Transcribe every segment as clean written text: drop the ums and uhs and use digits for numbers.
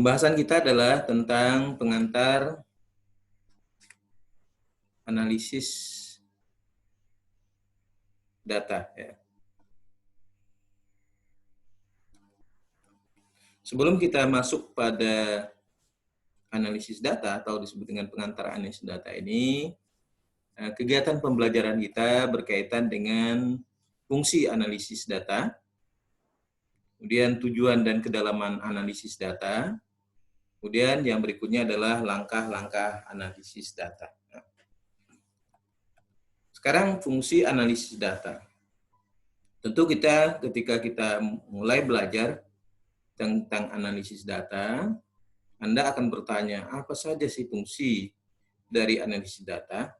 Pembahasan kita adalah tentang pengantar analisis data. Ya. Sebelum kita masuk pada analisis data atau disebut dengan pengantar analisis data ini, kegiatan pembelajaran kita berkaitan dengan fungsi analisis data, kemudian tujuan dan kedalaman analisis data, kemudian yang berikutnya adalah langkah-langkah analisis data. Sekarang fungsi analisis data. Tentu ketika kita mulai belajar tentang analisis data, Anda akan bertanya, apa saja sih fungsi dari analisis data?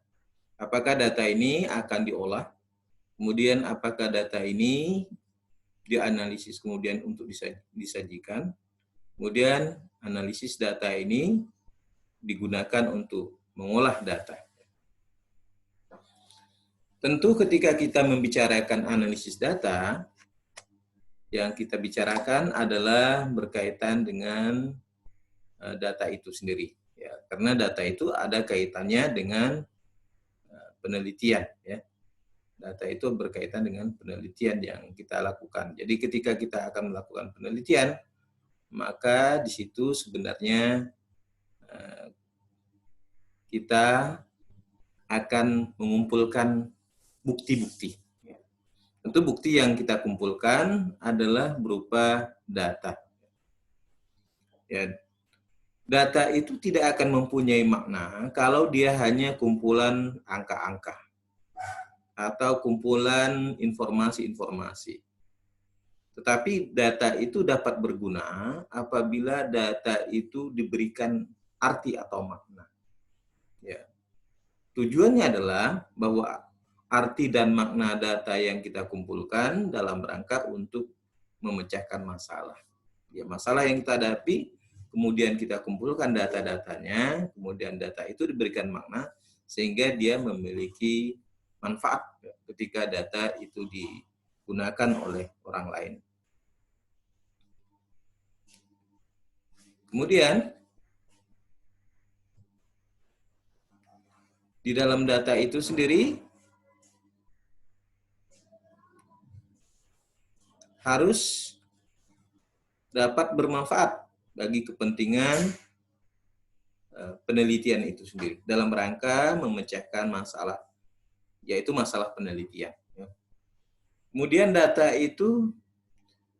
Apakah data ini akan diolah? Kemudian apakah data ini dianalisis kemudian untuk disajikan? Kemudian analisis data ini digunakan untuk mengolah data. Tentu ketika kita membicarakan analisis data, yang kita bicarakan adalah berkaitan dengan data itu sendiri. Ya, karena data itu ada kaitannya dengan penelitian. Ya. Data itu berkaitan dengan penelitian yang kita lakukan. Jadi ketika kita akan melakukan penelitian, maka di situ sebenarnya kita akan mengumpulkan bukti-bukti. Tentu bukti yang kita kumpulkan adalah berupa data. Ya, data itu tidak akan mempunyai makna kalau dia hanya kumpulan angka-angka atau kumpulan informasi-informasi. Tetapi data itu dapat berguna apabila data itu diberikan arti atau makna. Ya. Tujuannya adalah bahwa arti dan makna data yang kita kumpulkan dalam rangka untuk memecahkan masalah. Ya, masalah yang kita hadapi, kemudian kita kumpulkan data-datanya, kemudian data itu diberikan makna, sehingga dia memiliki manfaat ketika data itu digunakan oleh orang lain. Kemudian, di dalam data itu sendiri, harus dapat bermanfaat bagi kepentingan penelitian itu sendiri dalam rangka memecahkan masalah, yaitu masalah penelitian. Kemudian data itu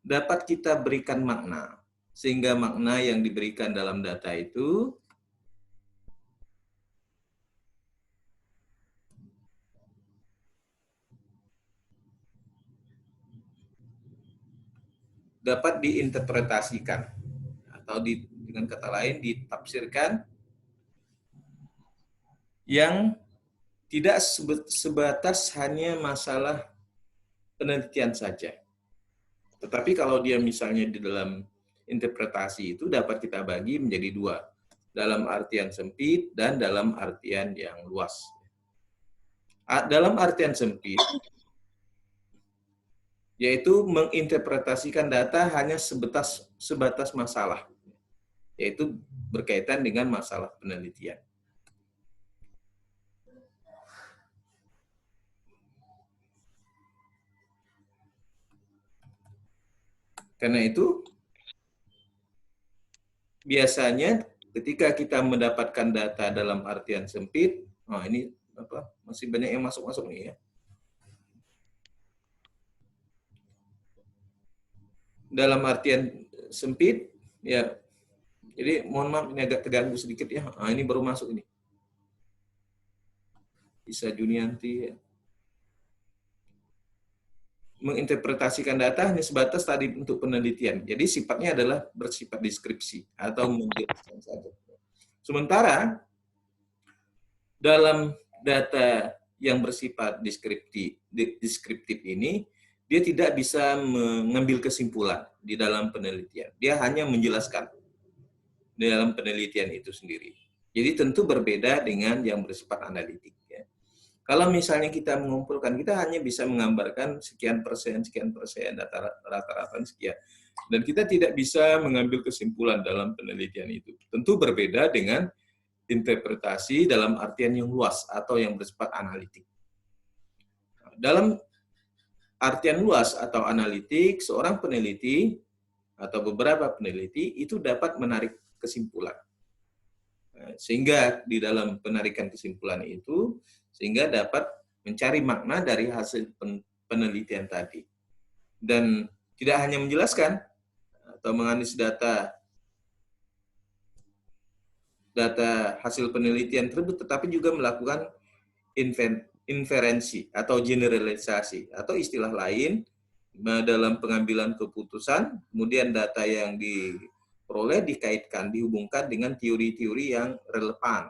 dapat kita berikan makna, sehingga makna yang diberikan dalam data itu dapat diinterpretasikan atau dengan kata lain ditafsirkan yang tidak sebatas hanya masalah penelitian saja. Tetapi kalau dia misalnya di dalam interpretasi itu dapat kita bagi menjadi dua, dalam artian sempit dan dalam artian yang luas. Dalam artian sempit, yaitu menginterpretasikan data hanya sebatas masalah, yaitu berkaitan dengan masalah penelitian. Karena itu, biasanya ketika kita mendapatkan data dalam artian sempit, ini masih banyak yang masuk nih ya. Dalam artian sempit, ya. Jadi mohon maaf ini agak terganggu sedikit ya. Ini baru masuk ini. Bisa Junianti ya. Menginterpretasikan data hanya sebatas tadi untuk penelitian. Jadi sifatnya adalah bersifat deskripsi atau menjelaskan saja. Sementara dalam data yang bersifat deskriptif ini, dia tidak bisa mengambil kesimpulan di dalam penelitian. Dia hanya menjelaskan di dalam penelitian itu sendiri. Jadi tentu berbeda dengan yang bersifat analitik. Ya. Kalau misalnya kita mengumpulkan, kita hanya bisa menggambarkan sekian persen, data rata-rata sekian. Dan kita tidak bisa mengambil kesimpulan dalam penelitian itu. Tentu berbeda dengan interpretasi dalam artian yang luas atau yang bersifat analitik. Dalam artian luas atau analitik, seorang peneliti atau beberapa peneliti itu dapat menarik kesimpulan. Sehingga di dalam penarikan kesimpulan itu, sehingga dapat mencari makna dari hasil penelitian tadi. Dan tidak hanya menjelaskan atau menganalisis data hasil penelitian tersebut, tetapi juga melakukan inferensi atau generalisasi, atau istilah lain dalam pengambilan keputusan, kemudian data yang diperoleh dikaitkan, dihubungkan dengan teori-teori yang relevan,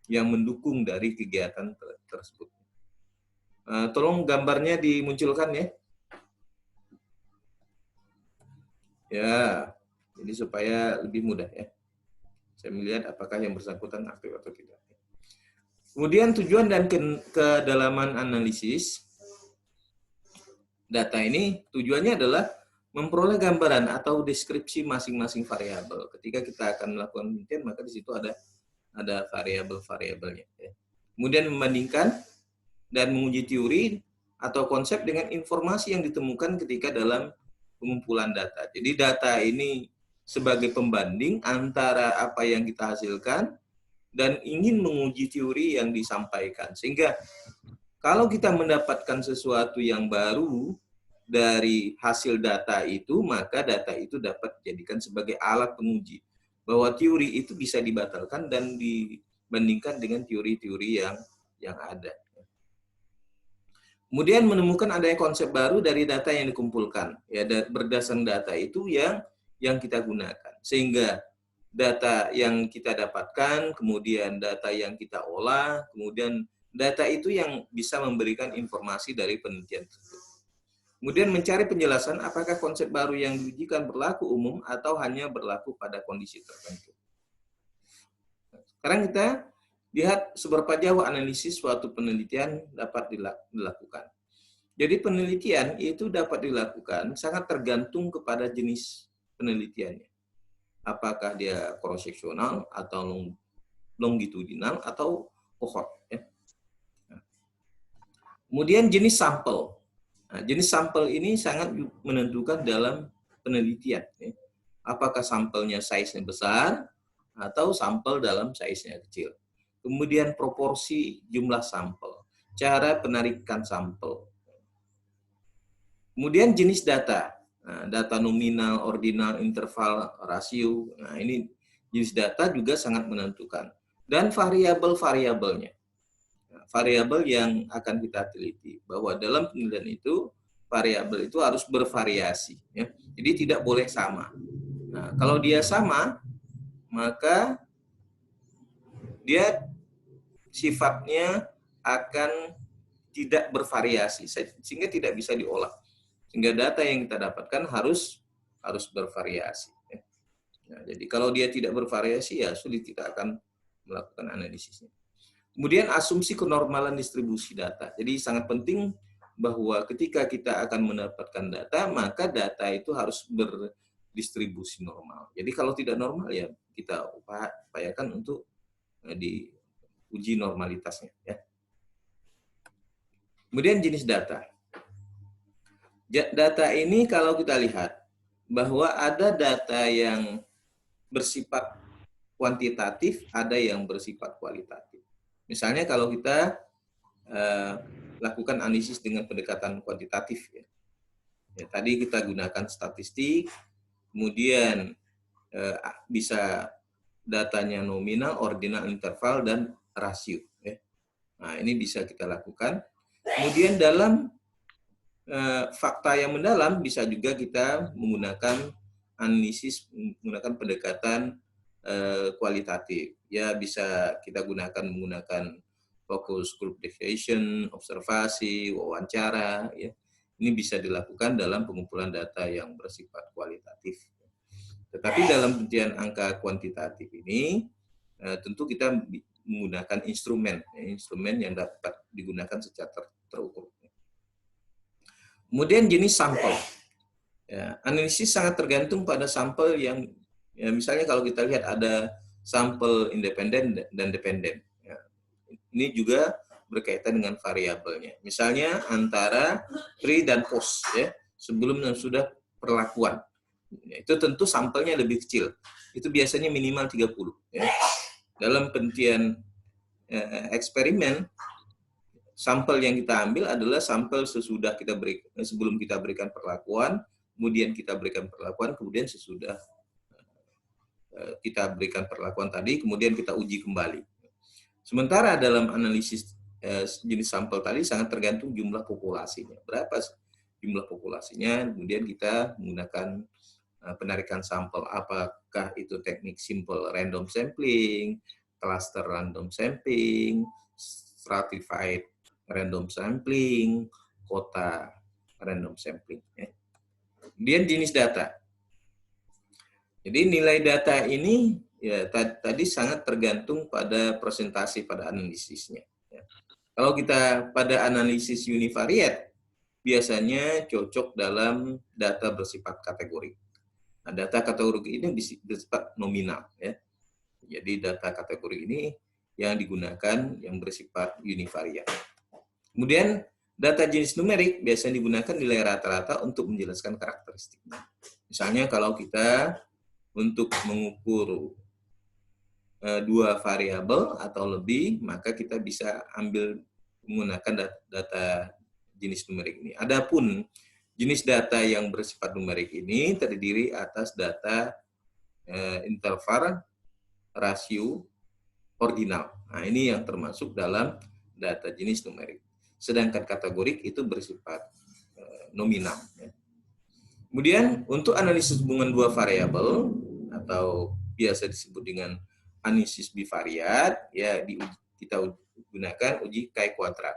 yang mendukung dari kegiatan tersebut. Tolong gambarnya dimunculkan ya. Ya, jadi supaya lebih mudah ya. Saya melihat apakah yang bersangkutan aktif atau tidak. Kemudian tujuan dan kedalaman analisis data ini tujuannya adalah memperoleh gambaran atau deskripsi masing-masing variabel. Ketika kita akan melakukan penelitian, maka di situ ada variabel-variabelnya. Kemudian membandingkan dan menguji teori atau konsep dengan informasi yang ditemukan ketika dalam pengumpulan data. Jadi data ini sebagai pembanding antara apa yang kita hasilkan dan ingin menguji teori yang disampaikan. Sehingga kalau kita mendapatkan sesuatu yang baru dari hasil data itu, maka data itu dapat dijadikan sebagai alat penguji bahwa teori itu bisa dibatalkan dan dibandingkan dengan teori-teori yang ada. Kemudian menemukan adanya konsep baru dari data yang dikumpulkan. Ya, berdasarkan data itu yang kita gunakan. Sehingga data yang kita dapatkan, kemudian data yang kita olah, kemudian data itu yang bisa memberikan informasi dari penelitian tersebut. Kemudian mencari penjelasan apakah konsep baru yang diujikan berlaku umum atau hanya berlaku pada kondisi tertentu. Sekarang kita lihat seberapa jauh analisis suatu penelitian dapat dilakukan. Jadi penelitian itu dapat dilakukan sangat tergantung kepada jenis penelitiannya. Apakah dia cross-seksional atau longitudinal atau cohort. Ya. Kemudian jenis sampel. Nah, jenis sampel ini sangat menentukan dalam penelitian. Ya. Apakah sampelnya size-nya besar atau sampel dalam size-nya kecil. Kemudian proporsi jumlah sampel, cara penarikan sampel. Kemudian jenis data. Nah, data nominal, ordinal, interval, rasio. Nah, ini jenis data juga sangat menentukan. Dan variabel-variabelnya. Nah, variabel yang akan kita teliti. Bahwa dalam penelitian itu, variabel itu harus bervariasi. Ya. Jadi tidak boleh sama. Nah, kalau dia sama, maka dia sifatnya akan tidak bervariasi. Sehingga tidak bisa diolah. Sehingga data yang kita dapatkan harus bervariasi. Nah, jadi kalau dia tidak bervariasi, ya sulit kita akan melakukan analisisnya. Kemudian asumsi kenormalan distribusi data. Jadi sangat penting bahwa ketika kita akan mendapatkan data, maka data itu harus berdistribusi normal. Jadi kalau tidak normal, ya kita upayakan untuk diuji normalitasnya. Ya. Kemudian jenis data. Data ini kalau kita lihat bahwa ada data yang bersifat kuantitatif, ada yang bersifat kualitatif. Misalnya kalau kita lakukan analisis dengan pendekatan kuantitatif, ya. Tadi kita gunakan statistik, kemudian bisa datanya nominal, ordinal, interval, dan rasio. Ya. Nah, ini bisa kita lakukan. Kemudian dalam fakta yang mendalam bisa juga kita menggunakan analisis menggunakan pendekatan kualitatif. Ya, bisa kita menggunakan focus group deviation, observasi, wawancara. Ya. Ini bisa dilakukan dalam pengumpulan data yang bersifat kualitatif. Tetapi dalam penelitian angka kuantitatif ini tentu kita menggunakan instrumen yang dapat digunakan secara terukur. Kemudian jenis sampel. Ya, analisis sangat tergantung pada sampel yang, ya, misalnya kalau kita lihat ada sampel independen dan dependen. Ya, ini juga berkaitan dengan variabelnya. Misalnya antara pre dan post, ya, sebelum dan sudah perlakuan. Ya, itu tentu sampelnya lebih kecil. Itu biasanya minimal 30. Ya. Dalam penelitian eksperimen, sampel yang kita ambil adalah sampel sesudah kita sebelum kita berikan perlakuan, kemudian kita berikan perlakuan, kemudian sesudah kita berikan perlakuan tadi, kemudian kita uji kembali. Sementara dalam analisis jenis sampel tadi sangat tergantung jumlah populasinya. Berapa jumlah populasinya, kemudian kita menggunakan penarikan sampel, apakah itu teknik simple random sampling, cluster random sampling, stratified random sampling, kota random sampling. Kemudian jenis data. Jadi nilai data ini ya tadi sangat tergantung pada presentasi pada analisisnya. Kalau kita pada analisis univariate, biasanya cocok dalam data bersifat kategori. Nah, data kategori ini bersifat nominal. Ya. Jadi data kategori ini yang digunakan yang bersifat univariate. Kemudian data jenis numerik biasanya digunakan nilai rata-rata untuk menjelaskan karakteristiknya. Misalnya kalau kita untuk mengukur dua variabel atau lebih, maka kita bisa ambil menggunakan data jenis numerik ini. Adapun jenis data yang bersifat numerik ini terdiri atas data interval, rasio, ordinal. Nah, ini yang termasuk dalam data jenis numerik. Sedangkan kategorik itu bersifat nominal. Kemudian untuk analisis hubungan dua variabel atau biasa disebut dengan analisis bivariat, ya kita gunakan uji chi-kuadrat.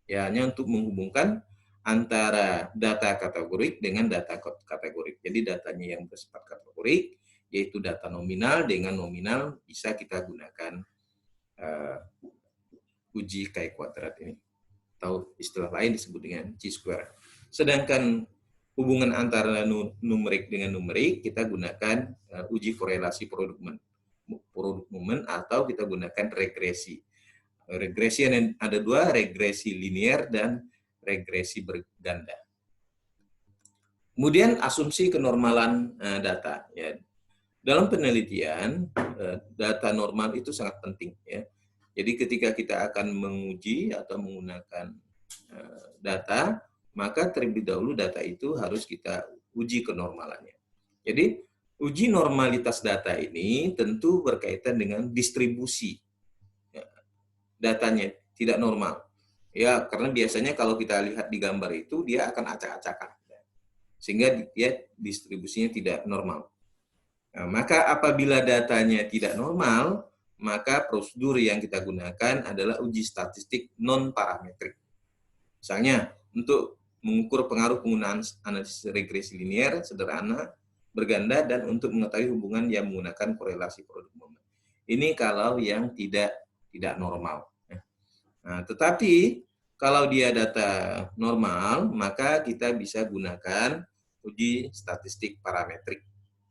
Ya, hanya untuk menghubungkan antara data kategorik dengan data kategorik. Jadi datanya yang bersifat kategorik, yaitu data nominal dengan nominal, bisa kita gunakan uji chi-kuadrat ini. Atau istilah lain disebut dengan chi-square. Sedangkan hubungan antara numerik dengan numerik, kita gunakan uji korelasi produk moment atau kita gunakan regresi. Regresi ada dua, regresi linear dan regresi berganda. Kemudian asumsi kenormalan data. Ya. Dalam penelitian, data normal itu sangat penting. Ya. Jadi ketika kita akan menguji atau menggunakan data, maka terlebih dahulu data itu harus kita uji kenormalannya. Jadi uji normalitas data ini tentu berkaitan dengan distribusi datanya tidak normal. Ya, karena biasanya kalau kita lihat di gambar itu dia akan acak-acakan. Sehingga dia distribusinya tidak normal. Nah, maka apabila datanya tidak normal, maka prosedur yang kita gunakan adalah uji statistik non-parametrik. Misalnya, untuk mengukur pengaruh penggunaan analisis regresi linear, sederhana, berganda, dan untuk mengetahui hubungan yang menggunakan korelasi produk moment. Ini kalau yang tidak normal. Nah, tetapi kalau dia data normal, maka kita bisa gunakan uji statistik parametrik.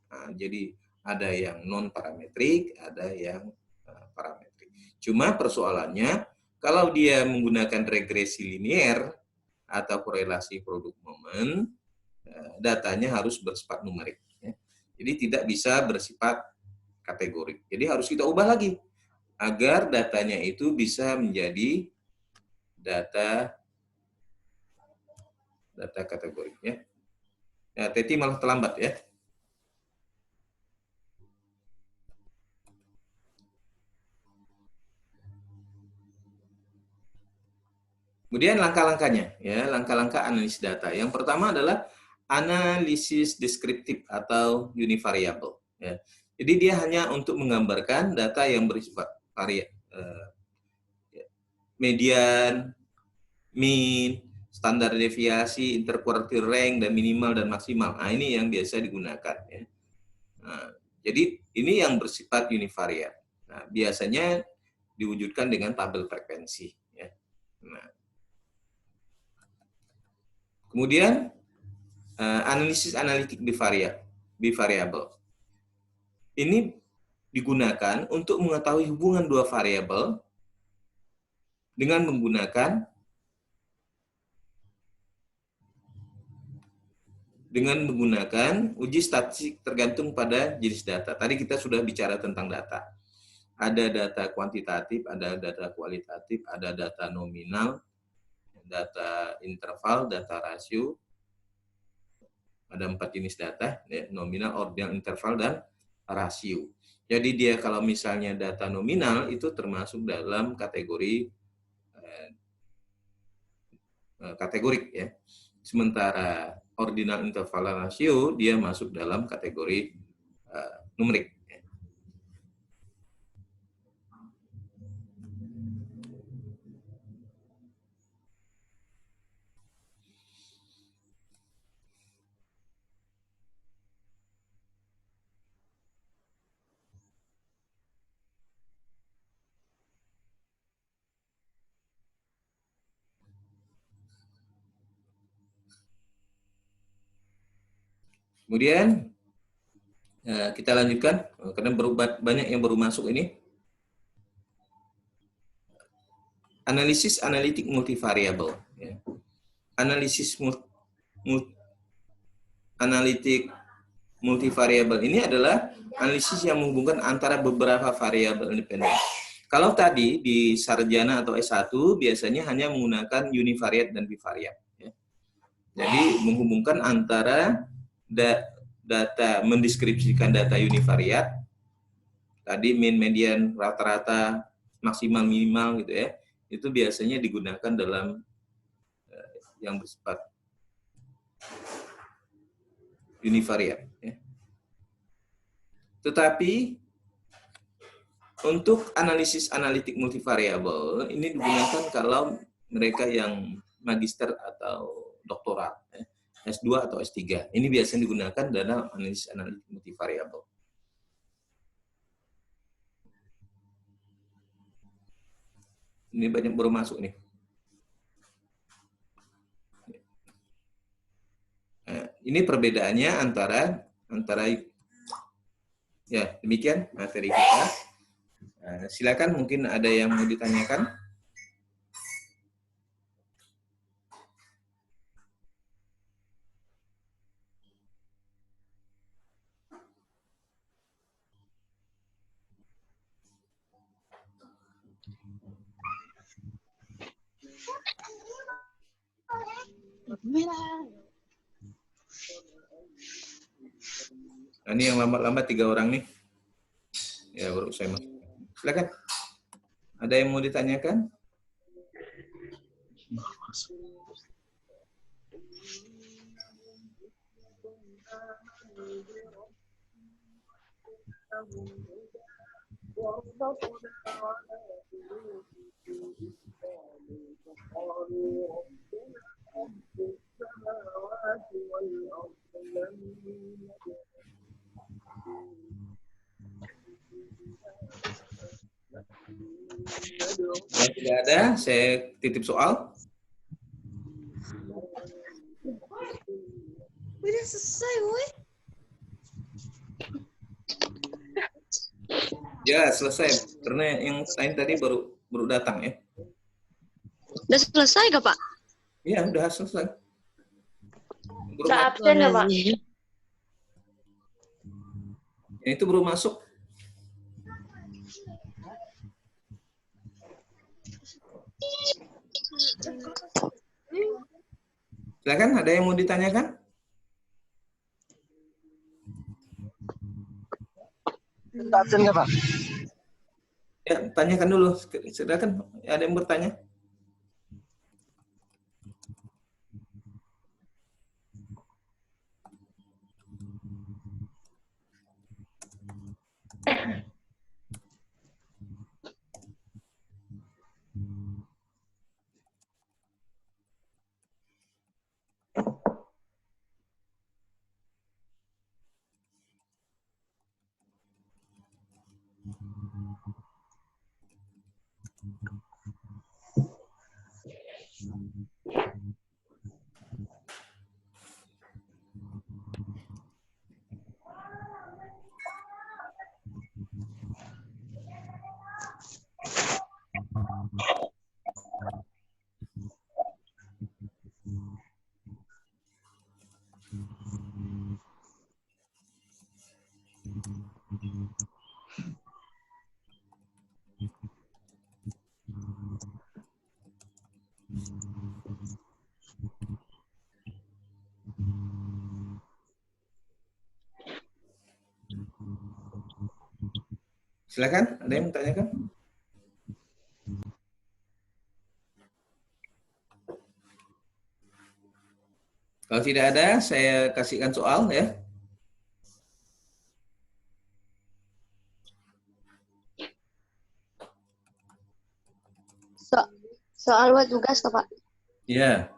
Nah, jadi ada yang non-parametrik, ada yang parametrik. Cuma persoalannya, kalau dia menggunakan regresi linear atau korelasi produk moment, datanya harus bersifat numerik. Jadi tidak bisa bersifat kategorik. Jadi harus kita ubah lagi agar datanya itu bisa menjadi data kategorik. Ya, Teti malah terlambat ya. Kemudian langkah-langkahnya, ya, langkah-langkah analisis data. Yang pertama adalah analisis deskriptif atau univariable. Ya. Jadi dia hanya untuk menggambarkan data yang bersifat median, mean, standar deviasi, interquartile rank, dan minimal dan maksimal. Nah, ini yang biasa digunakan. Ya. Nah, jadi ini yang bersifat univariate. Nah, biasanya diwujudkan dengan tabel frekuensi. Ya. Nah, kemudian analisis analitik bivariabel. Ini digunakan untuk mengetahui hubungan dua variabel dengan menggunakan uji statistik tergantung pada jenis data. Tadi kita sudah bicara tentang data. Ada data kuantitatif, ada data kualitatif, ada data nominal, data interval, data rasio. Ada 4 jenis data, ya, nominal, ordinal, interval, dan rasio. Jadi dia kalau misalnya data nominal itu termasuk dalam kategori kategorik, ya. Sementara ordinal, interval, dan rasio dia masuk dalam kategori numerik. Kemudian kita lanjutkan karena banyak yang baru masuk ini. Analisis analitik multivariabel. Ya. Analisis analitik multivariabel ini adalah analisis yang menghubungkan antara beberapa variabel independen. Kalau tadi di sarjana atau S1 biasanya hanya menggunakan univariat dan bivariat. Ya. Jadi menghubungkan antara data, mendeskripsikan data univariat, tadi mean, median, rata-rata, maksimal, minimal gitu ya, itu biasanya digunakan dalam yang bersifat univariat. Ya. Tetapi untuk analisis analitik multivariabel ini digunakan kalau mereka yang magister atau doktorat, ya, S2 atau S3. Ini biasanya digunakan dalam analisis analitik multivariabel. Ini banyak baru masuk nih. Nah, ini perbedaannya antara ya, demikian materi kita. Nah, silakan, mungkin ada yang mau ditanyakan. Nah, ini yang lambat-lambat 3 orang nih. Ya, baru saya masuk. Silakan. Ada yang mau ditanyakan? Kalau tidak ada, saya titip soal. Udah selesai, woi. Ya, selesai. Karena yang lain tadi baru datang ya. Udah selesai gak, Pak? Iya, udah selesai. Udah absen ya, Pak? Yang itu baru masuk. Silakan, ada yang mau ditanyakan? Absen nggak, Pak? Ya, tanyakan dulu. Silakan, ada yang bertanya? Silakan, ada yang menanyakan? Kalau tidak ada, saya kasihkan soal ya. Soal buat tugas toh, Pak. Ya.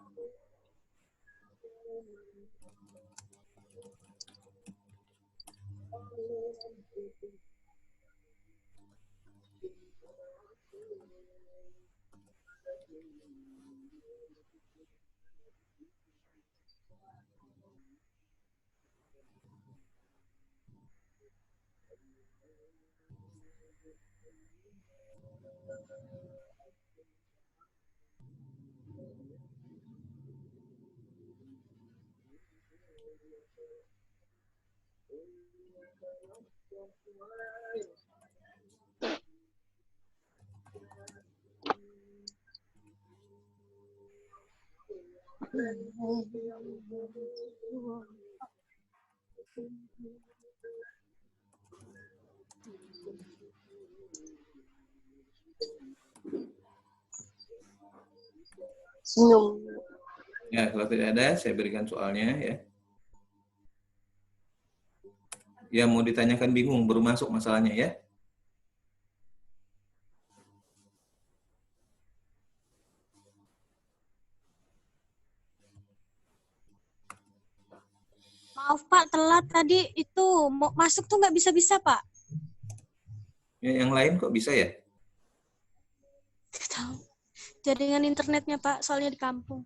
Senyum. Ya, kalau tidak ada, saya berikan soalnya ya. Yang mau ditanyakan bingung, baru masuk masalahnya ya. Maaf Pak, telat tadi itu mau masuk tuh nggak bisa-bisa Pak. Ya, yang lain kok bisa ya? Nggak tahu. Jaringan internetnya Pak, soalnya di kampung.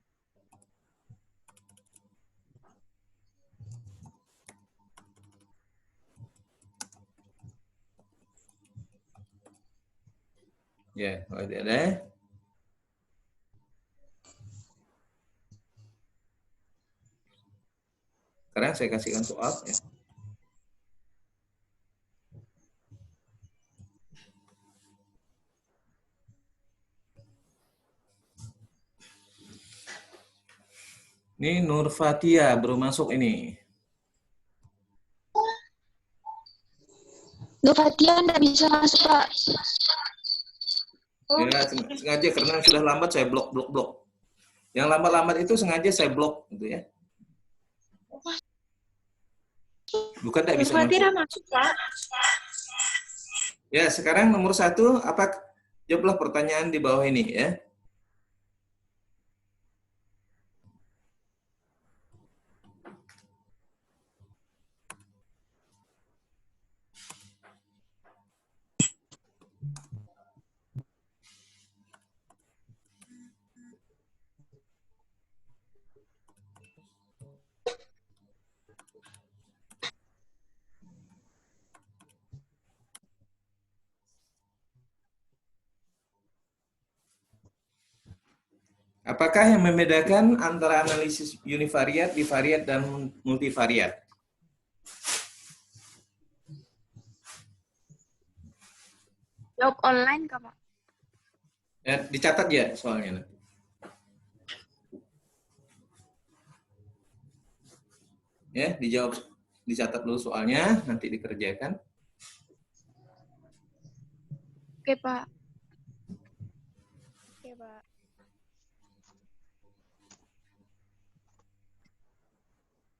Ya, kalau tidak ada. Sekarang saya kasihkan soal ya. Ini Nur Fatia baru masuk ini. Nur Fatia nggak bisa masuk, Pak. Ya, sengaja karena sudah lambat saya blok. Yang lambat-lambat itu sengaja saya blok gitu ya. Bukan tidak bisa masuk. Ya, sekarang nomor 1, apa jawablah pertanyaan di bawah ini ya. Apakah yang membedakan antara analisis univariat, bivariat, dan multivariat? Jawab online Kak, Pak. Ya, dicatat ya soalnya. Ya, dijawab, dicatat dulu soalnya, nanti dikerjakan. Oke, Pak. Oke Pak.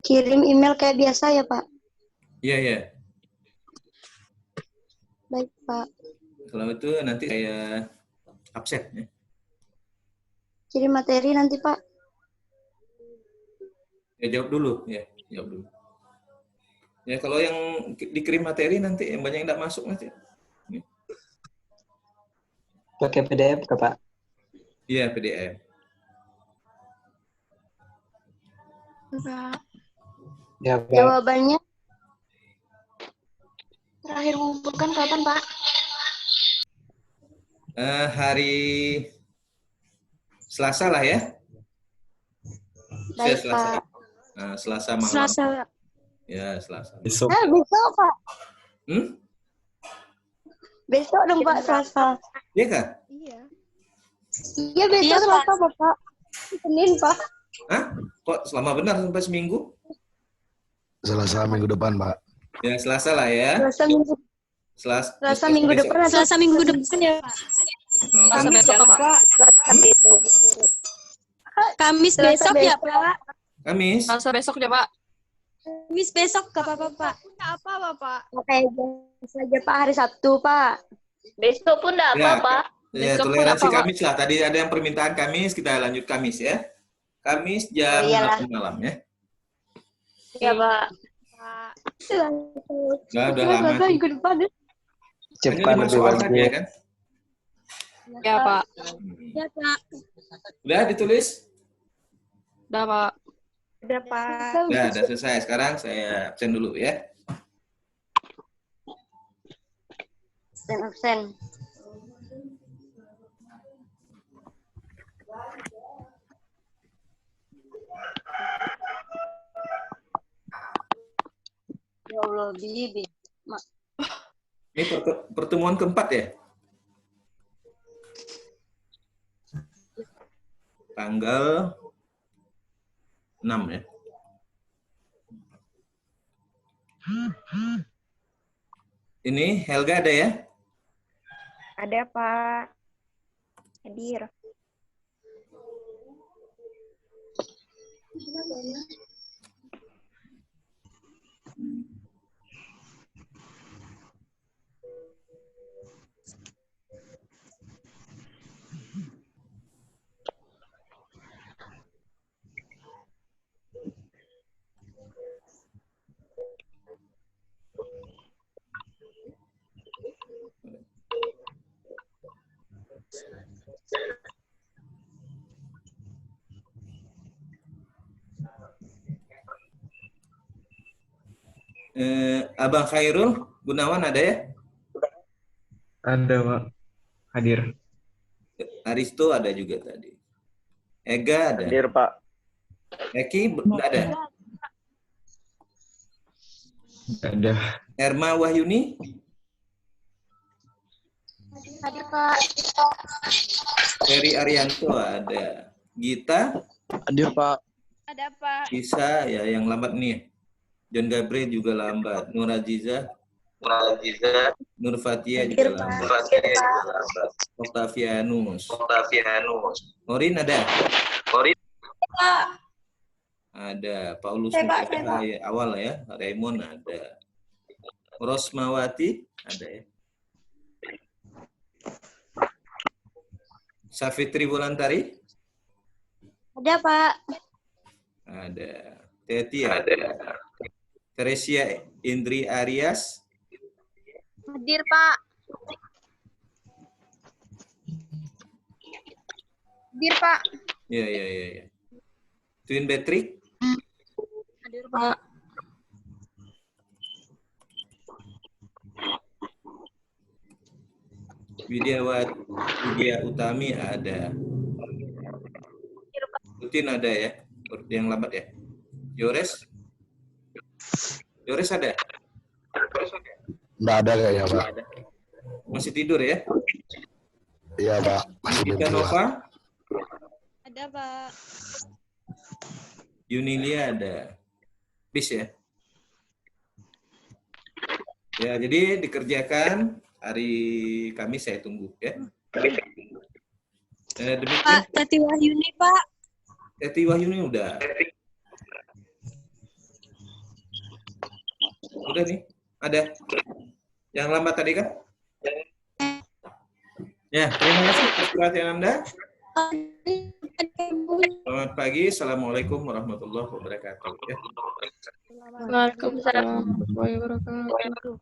Kirim email kayak biasa ya, Pak? Iya, ya. Baik, Pak. Kalau itu nanti saya absen ya. Kirim materi nanti, Pak. Ya, jawab dulu ya, jawab dulu. Ya, kalau yang dikirim materi nanti yang banyak yang tidak masuk nanti. Pakai PDF, Pak. Iya, PDF. Pak. Ya, Pak. Jawabannya Terakhir mengumpulkan kapan, Pak? Hari Selasa lah ya. baik, Selasa. Pak. Nah, Selasa malam. Selasa. Ya, Selasa. Besok. Besok, Pak. Hmm? Besok dong, Pak, Selasa. Iya kah? Iya. Iya, besok Selasa, Bapak. Senin, Pak. Hah? Kok selama benar sampai seminggu? Selasa minggu depan, Pak. Ya, Selasa lah ya. Selasa minggu. Selasa minggu besok. depan atau Selasa minggu depan ya, Pak. Oh, Selasa Kamis besok, ya, Pak. Pak? Selasa itu. Kamis Selasa besok ya, besok. Pak. Kamis. Selasa besok ya, Pak. Kamis besok gak apa-apa, Pak. Apa, Bapak? Oke, saja Pak, hari Sabtu, Pak. Besok pun enggak Ya. apa-apa. Ya, Besok toleransi apa, Pak? Kamis lah. Tadi ada yang permintaan Kamis, kita lanjut Kamis ya. Kamis jam Oh, iyalah. 8 malam ya. Ya, Pak. Udah lama. Selasa minggu depan. Hanya Cepat 5 lebih soal bagus. tadi ya kan? Ya, Pak. Ya, Pak. Udah ditulis? Udah, Pak. Udah, Pak. Udah selesai. Sekarang saya absen dulu ya. Absen. Ya Allah, Bibi. Ini pertemuan keempat ya? Tanggal 6 ya. Ini Helga ada ya? Ada, Pak. Hadir. Abang Khairul Gunawan ada ya? Ada, Pak. Hadir. Aristo ada juga tadi. Ega ada. Hadir, Pak. Eki nggak ada. Ada. Erma Wahyuni Hadir, Pak. Ferry Arianto ada. Gita Hadir, Pak. Ada, Pak. bisa ya yang lambat nih. John Gabriel juga lambat. Nur Aziza, Nur Fatia juga lambat. Octavianus. Orin ada? Ada. Paulus Cahaya awal ya. Raymond ada. Rosmawati ada ya. Safitri Volantari Ada, Pak. ada. Teti ada. Teresia Indri Arias Hadir, Pak. Hadir, Pak. ya. Twin Patrick Hadir, Pak. Widya Utami ada. Rutin ada ya, yang lambat ya. Yores ada? Nggak ada kayaknya, Pak. Masih tidur ya? Iya, Pak. Masih Gita tidur. Nova, Ada, Pak. Yunilia ada. Bis ya? Ya, jadi dikerjakan hari Kamis saya tunggu ya. Demikian. Pak, Tati Wahyuni, Pak. Teti Wahyuni udah. Udah nih, ada. Yang lambat tadi kan? Ya, terima kasih atas perhatian Anda. Selamat pagi. Assalamualaikum warahmatullahi wabarakatuh. Ya. Waalaikumsalam warahmatullahi wabarakatuh.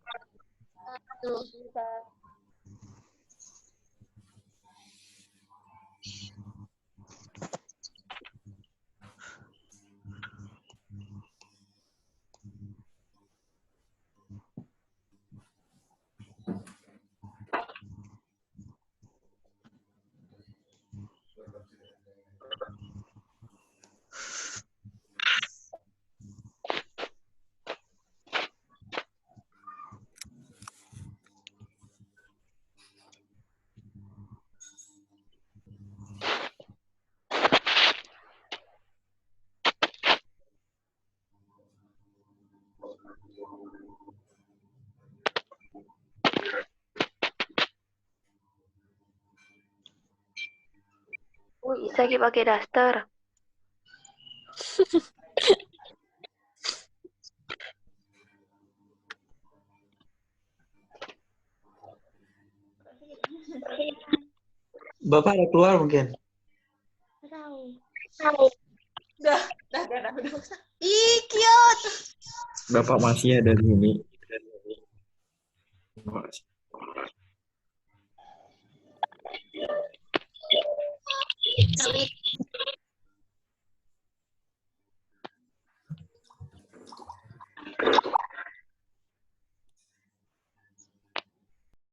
Bisa pakai daster. Bapak ada keluar mungkin. Ih, cute. Bapak masih ada di sini.